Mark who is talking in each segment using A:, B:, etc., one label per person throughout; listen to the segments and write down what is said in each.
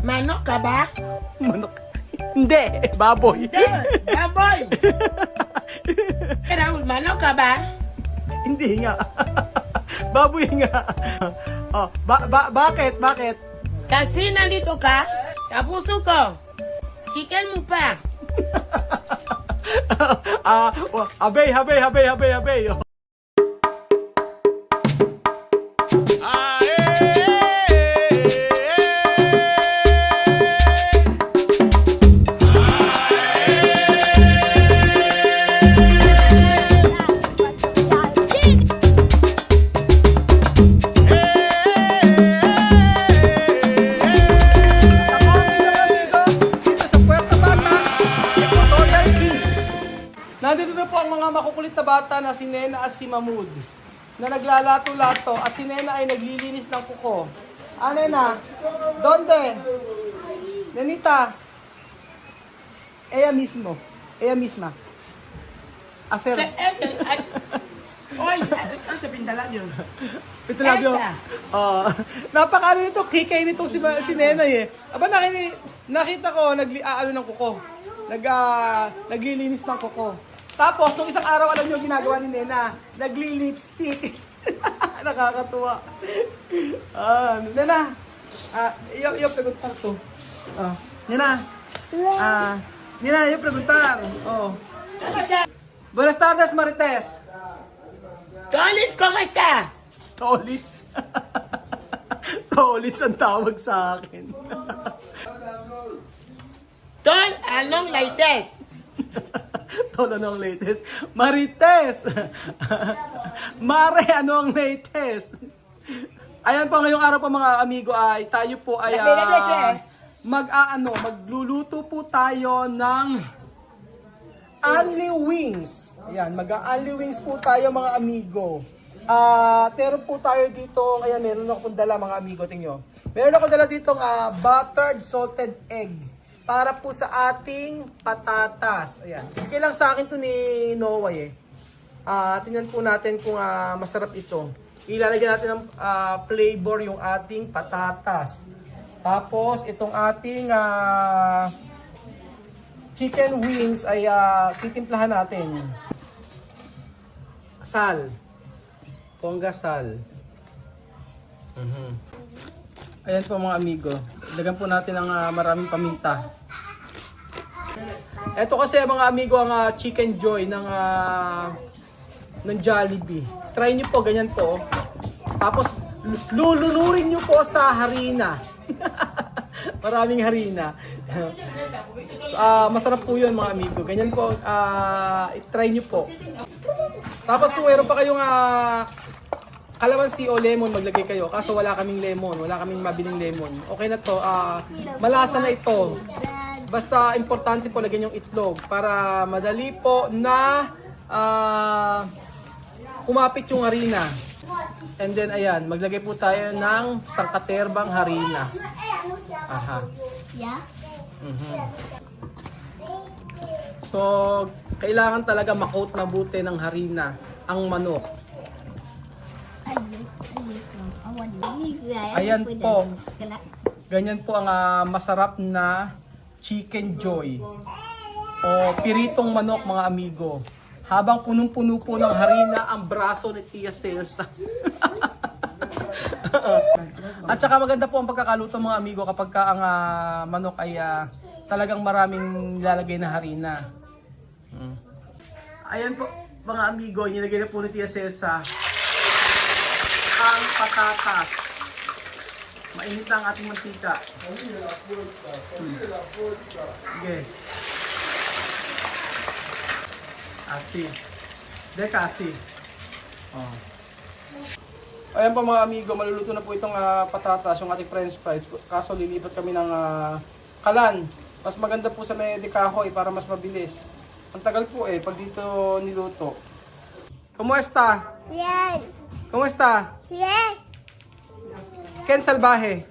A: Manok ka ba?
B: Manok. Hindi, baboy.
A: Hindi, baboy. Raul, manok ka ba?
B: Hindi nga. Baboy nga. Oh, bakit? Bakit?
A: Kasi nandito ka, sa puso ko. Chicken mo pa.
B: Habay. Nandito na po ang mga makukulit na bata na si Nena at si Mahmoud na naglalato-lato at si Nena ay naglilinis ng kuko. Nena? Donde? Nenita? Ella mismo. Ella misma. Hacer.
A: Oy, ano sa pindala yun?
B: Ito lang yun. Napakaano nito, kikay nito si Nena eh. Aba, nakita ko, ng kuko. Naglilinis ng kuko. Tapos, nung isang araw, alam nyo ginagawa ni Nena, nagli-lipstick. Nakakatuwa. Nena, iyo preguntar to. Nena, iyo preguntar. Buenas tardes, Marites.
A: Tolis, ¿cómo estás?
B: Tolits. Tolits ang tawag sa akin.
A: Tol, anong latest?
B: Tol, ano ang latest? Marites! Mare, ano ang latest? Ayan po, ngayong araw po mga amigo ay tayo po ay magluluto po tayo ng Only Wings. Ayan, mag-Only Wings po tayo mga amigo. Meron po tayo dito, ayan, meron akong dala mga amigo, tingyo. Meron akong dala dito buttered salted egg. Para po sa ating patatas. Ayan. Bigay lang sa akin to ni Noah eh. Tingnan po natin kung masarap ito. Ilalagyan natin ng flavor yung ating patatas. Tapos itong ating chicken wings ay titimplahan natin. Sal. Ponggasal. Ayan po mga amigo. Lagyan po natin ng maraming paminta. Ito kasi mga amigo ang Chicken Joy ng Jollibee. Try nyo po, ganyan po. Tapos lulunurin nyo po sa harina. Maraming harina. Masarap po yun mga amigo. Ganyan po, try nyo po. Tapos kung meron pa kayong kalamansi o lemon, maglagay kayo. Kaso wala kaming lemon, wala kaming mabiling lemon. Okay na to, malasa na ito. Basta importante po lagyan yung itlog para madali po na kumapit yung harina. And then ayan, maglagay po tayo ng sangkaterbang harina. Aha. So, kailangan talaga makot na buti ng harina ang manok. Ayan po. Ganyan po ang masarap na Chicken Joy o piritong manok mga amigo. Habang punong-puno po ng harina ang braso ni Tia Celsa. At saka maganda po ang pagkakaluto mga amigo kapag ang manok ay talagang maraming nilalagay na harina. Ayan po mga amigo, nilagay na po ni Tia Celsa ang patatas. Mainit na ang ating mantika. Sige. Asi. Kasi. Ayan po mga amigo, maluluto na po itong patatas, yung ating french fries. Kaso lilipat kami ng kalan. Mas maganda po sa may dekahoy para mas mabilis. Ang tagal po pag dito niluto. Kumusta?
C: Bien.
B: Kumusta?
C: Bien.
B: Ken Salvaje.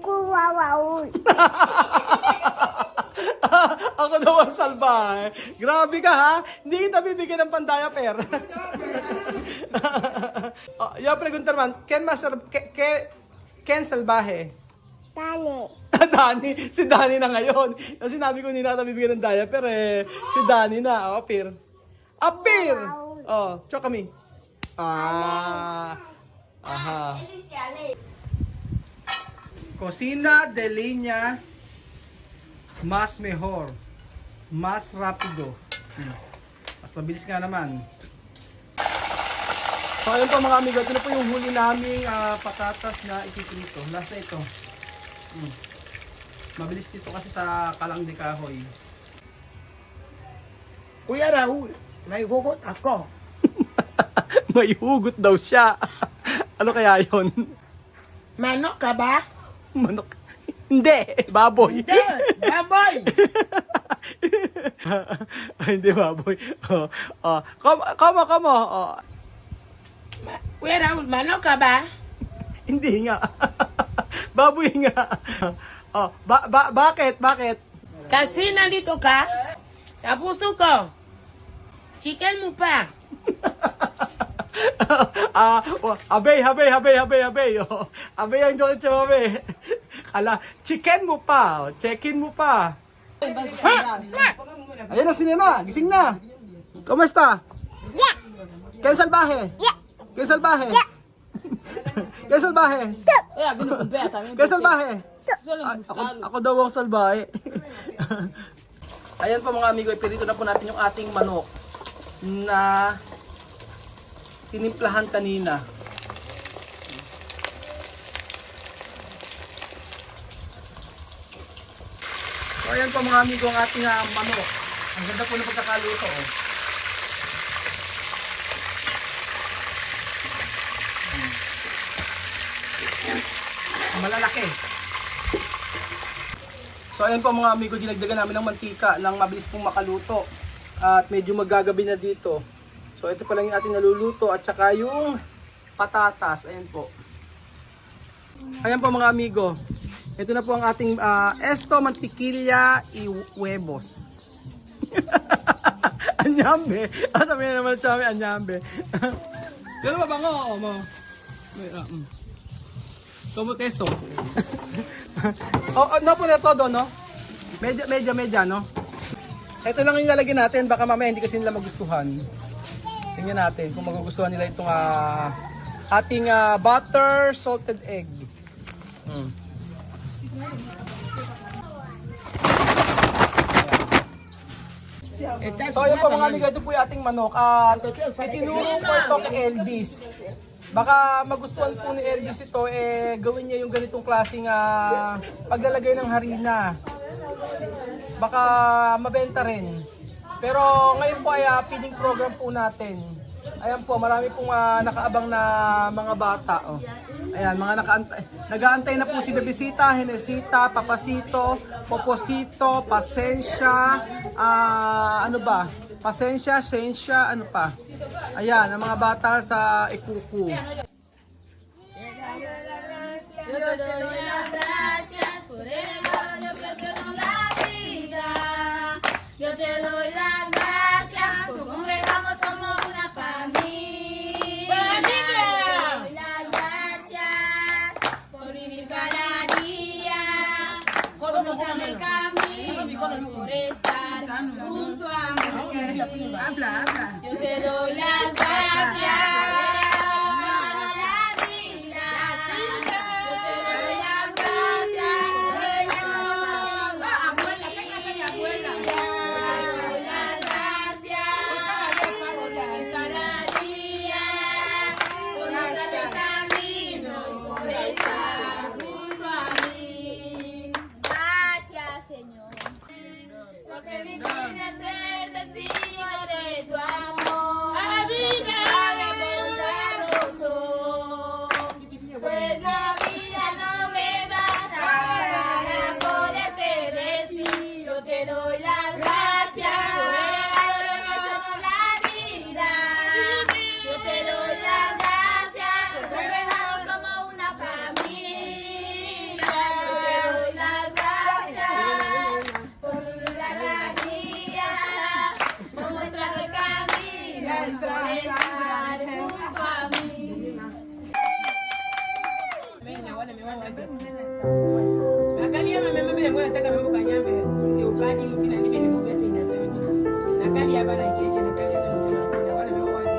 C: Kuwawaul.
B: Ako daw ang salbahe. Grabe ka ha. Hindi kita bibigyan ng pandaya-per. Yo preguntar man, Ken Salvaje. Dani, si Dani na ngayon. Kasi sinabi ko nila bibigyan ng diaper eh. Si Dani na, appear. Appear! Oh, choke kami. Aha. Cocina de Leña mas mejor. Mas rapido. Mas mabilis nga naman. So ayun po mga amigo, ito na po yung huli naming patatas na ipiprito. Last na ito. Mabilis dito kasi sa kalang de kahoy.
A: Kuya Raul, may hugot ako.
B: May hugot daw siya. Ano kaya yon?
A: Manok ka ba?
B: Manok. Hindi, baboy.
A: Hindi, baboy.
B: Hindi baboy. Kamo.
A: Kuya Raul, manok ka ba?
B: Hindi nga. Baboy nga. Bakit?
A: Kasi nandito ka sa puso ko. Chicken mo pa.
B: Abay. Abay ang joke siya, abay. Chicken mo pa. Check-in mo pa. Ayun na si Nena, gising na. Kumusta? Kaya salbahe? Kaya salbahe? Kaya salbahe? Kaya salbahe? Ako daw ang salbahe. Ayan po mga amigo, ipirito na po natin yung ating manok na tinimplahan kanina. So ayan po mga amigo ang ating manok. Ang ganda po ng pagkakaluto. Oh. Malalaki. So ayan po mga amigo, dinagdagan namin ng mantika lang mabilis pong makaluto. At medyo magagabi na dito. So ito pa lang yung ating naluluto at saka yung patatas. Ayan po. Ayan po mga amigo. Ito na po ang ating esto, mantikilya, y huevos. Anyambe. Sabi na naman sa amin, anyambe. Pero mabango. Como queso. No po na todo, no? Medya, no? Ito lang yung ilalagay natin. Baka mamaya hindi kasi nila magustuhan. Tingnan natin kung magugustuhan nila itong ating butter salted egg. So ayun po mga amigo, ito po yung ating manok. Itinuro ko ito kay Elvis. Baka magustuhan po ni Elvis ito, gawin niya yung ganitong klaseng paglalagay ng harina. Baka mabenta rin. Pero ngayon po ay feeding program po natin. Ayan po, marami pong nakaabang na mga bata. Oh. Ayan, mga nag-aantay na po si Bebisita, Henesita, Papasito, Poposito, Pasensya, ano ba? Pasensya, Sensya, ano pa? Ayan, ang mga bata sa Ikuku.
C: Yo te doy las gracias por congregamos como una familia. Te doy las gracias por vivir cada día, por mostrar el camino, por estar junto a mí. Yo te doy las gracias. Porque vine a ser testigo de tu amor. Bondadoso. Pues la vida no me bastará poderte decir. Yo te doy las gracias por el regalo que somos la vida. Yo te doy las gracias por regalarnos como una familia. Yo te doy las gracias por vivir cada día, por mostrar el camino, por estar junto a mí.
A: mbona nataka mambo kanyambe ukadi mtina nime nimuvete inatoni nakali ya bana icheche nakali ya bana wale wawazi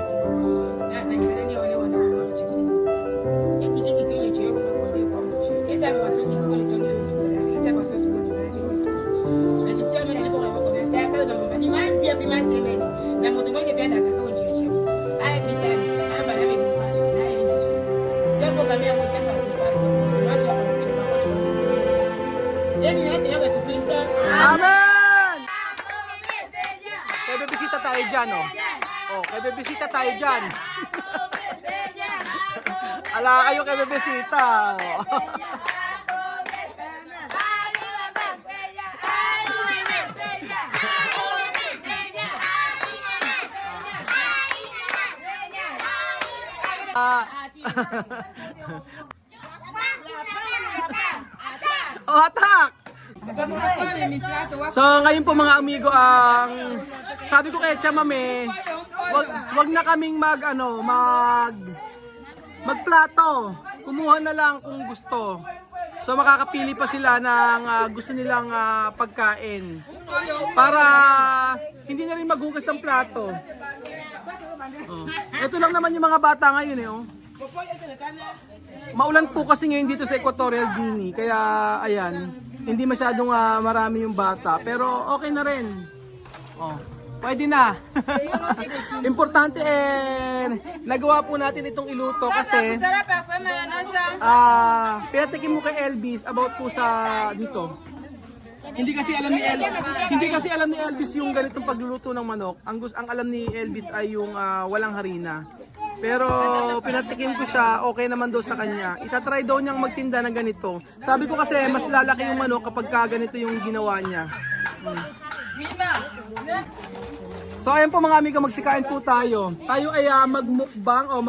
A: na ngalani wale wana mchiku eti kiki kwenye cheo kuna kodi kwa mchi ita watoto kwa litoni ita watoto kwa litoni na jisema nilipo mambo kwa nataka na mambo ni mazi ya bimazi mimi na mtu mmoja pia akakao nchiche haya bitani amba na mimi kwa haya ndio jambo kama ya mtaka kupasa wacha hapo choma kwa choma Yebi na Yesu Kristo.
B: Amen! Kaya bibisita tayo dyan, oh. Oh, kaya bibisita tayo dyan. Ala kayo kaya bibisita. Oh. Oh, attack! So ngayon po mga amigo, ang sabi ko kay Chamame, wag na kaming magplato. Kumuha na lang kung gusto. So makakapili pa sila ng gusto nilang pagkain. Para hindi na rin maghugas ng plato. Oh. Ito lang naman yung mga bata ngayon oh. Maulan po kasi ngayon dito sa Equatorial Guinea, kaya ayan, hindi masyadong marami yung bata, pero okay na rin. Oh, pwede na. Importante nagawa po natin itong iluto kasi pinatikim mo kay Elvis about po sa dito. Hindi kasi alam ni Elvis yung ganitong pagluluto ng manok. Ang alam ni Elvis ay yung walang harina. Pero pinatikim ko siya, okay naman daw sa kanya. Itatry daw niyang magtinda ng ganito. Sabi ko kasi mas lalaki yung manok kapag ganito yung ginawa niya. So ayan po mga amiga, magsikain po tayo. Tayo ay magmukbang o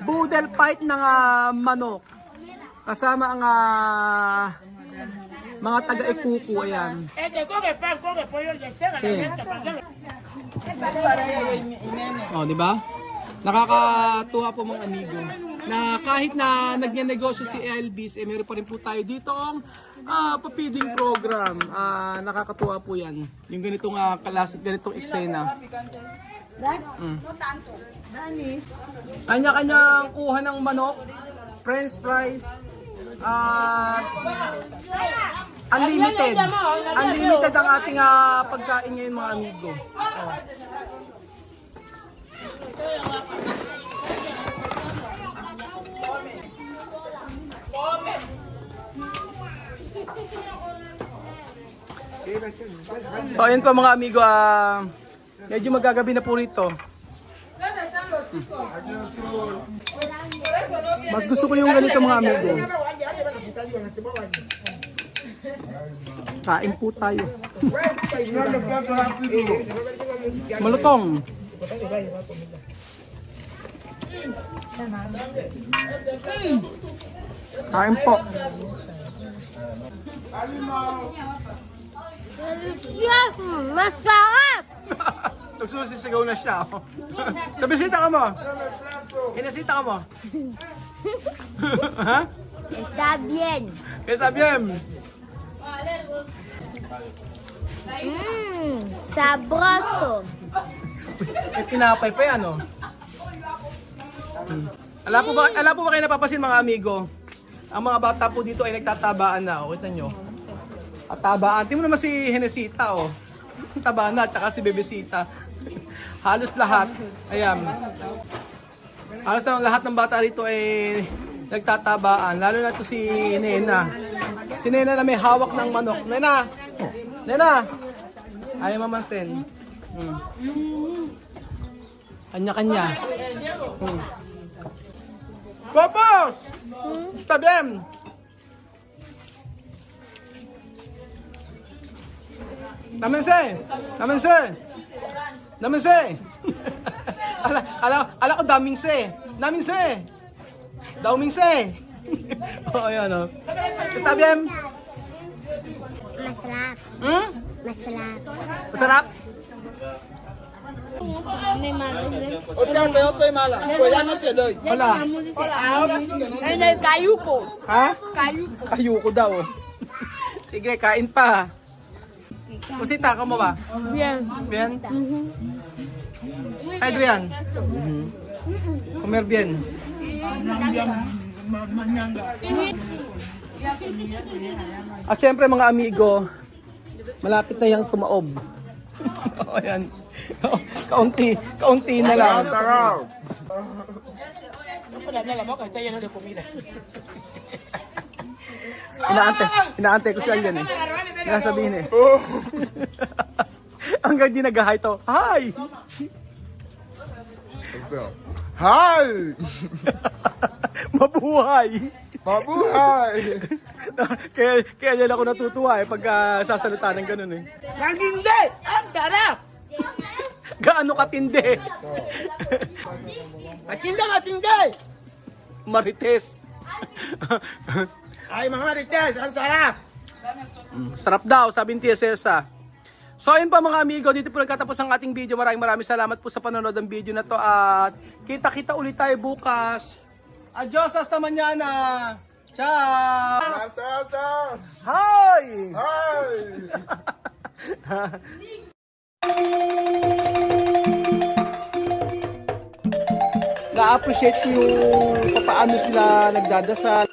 B: budel fight ng manok. Kasama ang mga taga-ikuku, ayan. Oh, di ba? Nakakatuwa po mga amigo na kahit na nagnenegosyo si Elvis, meron pa rin po tayo dito ang papiding program. Nakakatuwa po yan. Yung ganitong klasik, ganitong eksena. Kanya-kanyang kuha ng manok, french fries, unlimited. Unlimited ang ating pagkain ngayon mga amigo. Oh. So ayun pa mga amigo, medyo magagabi na po rito. Mas gusto ko yung ganito mga amigo. Kain po tayo. Malutong. Kain po.
C: Masarap!
B: Nagsusisigaw na siya. Nabisita ka mo? Inasita ka mo? Ha?
C: Está bien.
B: Está bien.
C: Sabroso.
B: May tinapay pa yan, oh. Ala po ba kayo napapasin mga amigo? Ang mga bata po dito ay nagtatabaan na, oh. Kita nyo. At tabaan. Tingnan mo naman si Henesita, oh. Taba na, tsaka si Bebesita. Halos lahat. Ayan. Halos lahat ng bata rito ay nagtatabaan. Lalo na to si Nena. Si Nena na may hawak ng manok. Nena! Nena! Ayaw mamansin. Kanya-kanya. Popos! Está bien! Namense! Namense! Namense! ala ko daming se. Naminse! Dauming se! Oh, ayan, oh. Está bien?
C: Masarap. Masarap.
B: Masarap?
C: May malungan.
D: O sea, que yo soy mala. Pues ya no te doy.
B: Wala.
D: Ahora sí que no.
C: Ano yung kayuko?
B: Ha?
C: Kayuko.
B: Kayuko daw. Sige, kain pa. Kusita, kamo ba?
C: Bien.
B: Bien? Adrian? Comer bien. At syempre mga amigo, malapit na yung tumaob. Ayan. Kaunti na lang.
A: Wala na lang ako kasi yan ang kumida.
B: Inaantay ko siya yan eh. Nasabihin eh. Hanggang di nag-hi to. Hi!
E: Hi!
B: Mabuhay!
E: Mabuhay!
B: kaya yan ako natutuwa eh pag sasalita ng ganun eh.
A: Ang hindi! Ang sarap!
B: Gaano katindi?
A: Matindi!
B: Marites.
A: Ay mga marites, ang sarap!
B: Sarap daw, sabi ni Tia Cesa. So ayun pa mga amigo, dito po nagkatapos ang ating video. Maraming salamat po sa panonood ng video na to. At kita-kita ulit tayo bukas. Adios, hasta mañana. Ciao!
E: Asa!
B: Hi!
E: Hi!
B: Na-appreciate ko yung paano sila nagdadasal.